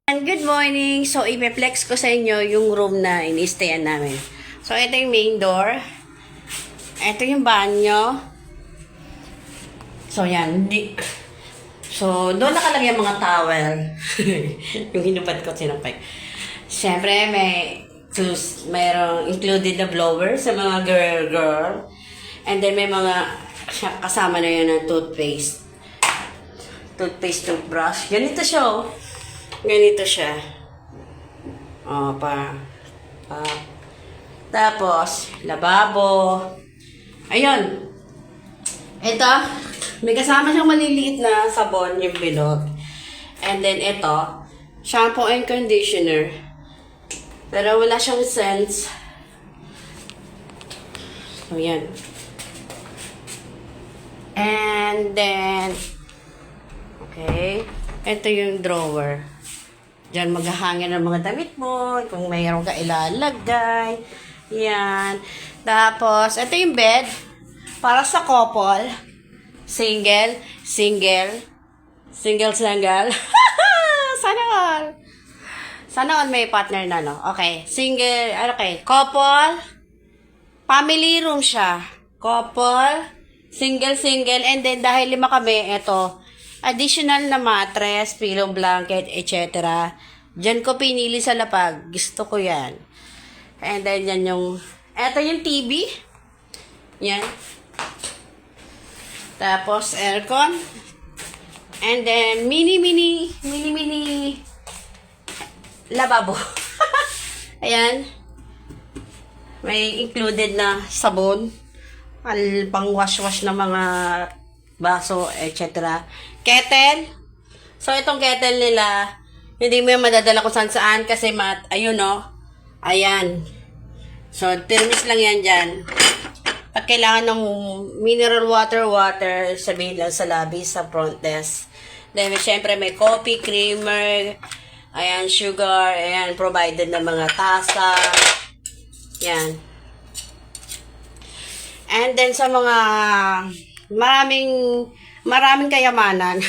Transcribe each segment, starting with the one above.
And good morning! So, i-flex ko sa inyo yung room na ini-stayan namin. So, ito yung main door. Ito yung banyo. So, yan. So, doon nakalagay ang mga towel. Yung hinupad ko, sinampay. Siyempre, mayroong included na blower sa mga girl. And then, may mga kasama na yun ng toothpaste. Toothbrush. Ganito siya, oh. Ganito siya. O, Tapos, lababo. Ayun. Ito, may kasama siyang maliliit na sabon, yung bilog. And then, ito, shampoo and conditioner. Pero wala siyang scents. So, yan. And then, okay. Ito yung drawer. Diyan maghahangin ng mga damit mo, kung mayroon ka ilalagay. Yan. Tapos, ito yung bed. Para sa couple. Single. Sana all may partner na, no? Okay. Single, okay. Couple. Family room siya. Couple. Single. And then, dahil 5 kami, ito. Additional na mattress, pillow, blanket, etc. Diyan ko pinili sa lapag. Gusto ko yan. And then, yan yung... Eto yung TV. Yan. Tapos, aircon. And then, mini lababo. Ayan. May included na sabon. Pang wash-wash na mga baso, etc. Kettle. So, itong kettle nila, hindi mo yung madadala kung saan kasi ayun, no? Ayan. So, thermos lang yan dyan. Pag kailangan ng mineral water, sabihin lang sa lobby, sa front desk. Then, syempre, may coffee, creamer, ayan, sugar, ayan, provided na mga tasa. Yan. And then, sa mga maraming kayamanan.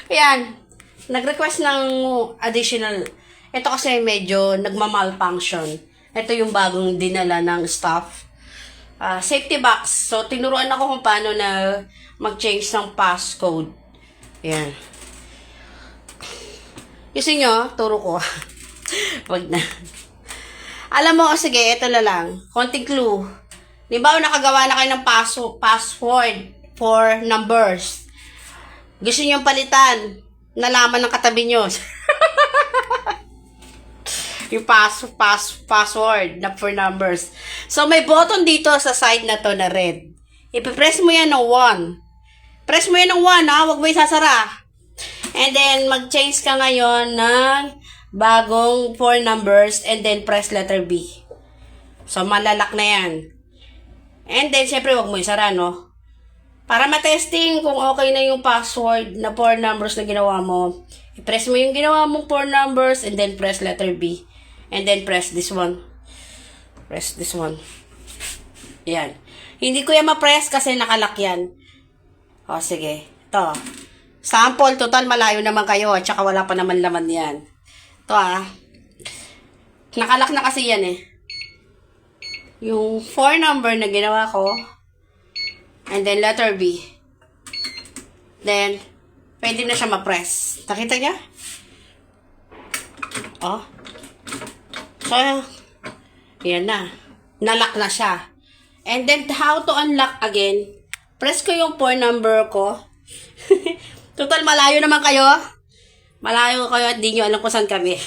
Ayan. Nag-request ng additional. Ito kasi medyo nagma-malfunction. Ito yung bagong dinala ng staff. Safety box. So, tinuruan ako kung paano na mag-change ng passcode. Ayan. Gusto nyo? Turo ko. Wag na. Alam mo, sige, ito na lang. Konting clue. Di ba, nakagawa na kayo ng password for numbers. Gusto nyo palitan. Nalaman ng katabi nyo. Yung password na for numbers. So, may button dito sa side na to na red. Ipipress mo yan ng 1. Press mo yan ng 1, ha? Huwag mo isasara. And then, mag-change ka ngayon ng bagong 4 numbers and then press letter B. So, malalak na yan. And then, syempre, huwag mo isara, no? Para matesting kung okay na yung password na 4 numbers na ginawa mo, i-press mo yung ginawa mong 4 numbers and then press letter B. And then press this one. Press this one. Yan. Hindi ko yan ma-press kasi nakalak yan. O, sige. Ito. Sample. Total, malayo naman kayo. At saka wala pa naman laman yan. Ito, nakalak na kasi yan, eh. Yung 4 number na ginawa ko. And then, letter B. Then, pwede na siya ma-press. Nakita niya? Oh. So, yan na. Nalock na siya. And then, how to unlock again? Press ko yung 4 number ko. Total, malayo naman kayo. Malayo kayo at di nyo alam kung saan kami.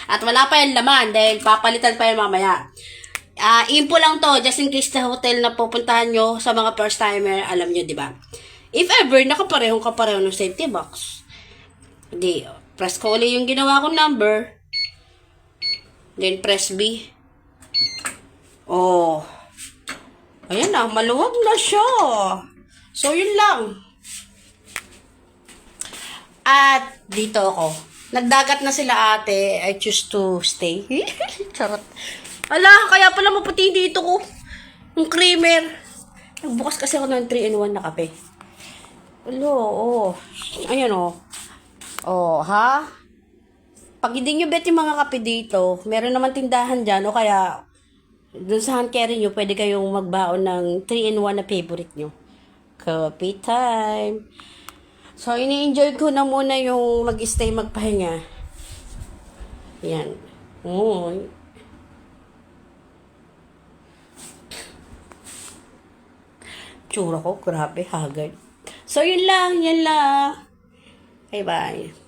At wala pa yung laman dahil papalitan pa yan mamaya. Info lang to, just in case na hotel na pupuntahan nyo sa mga first timer, alam nyo, di ba? If ever, nakapareho ng safety box. Hindi, press ko ulit yung ginawa kong number. Then, press B. Oh. Ayan na, maluwag na siya. So, yun lang. At, dito ako. Nagdagat na sila ate. I choose to stay. Charot. Ala, kaya pala maputi dito ko. Yung creamer. Nagbukas kasi ako ng 3-in-1 na kape. Alo, oh. Ayan, oh. Oh, ha? Pag hindi nyo bet yung mga kape dito, meron naman tindahan dyan, o kaya, dun sa hand carry nyo, pwede kayong magbaon ng 3-in-1 na favorite nyo. Coffee time. So, ini-enjoy ko na muna yung mag-stay magpahinga. Yan. Oh, tsura ko, grabe, hagard. So, yun lang, yan lang. Bye-bye.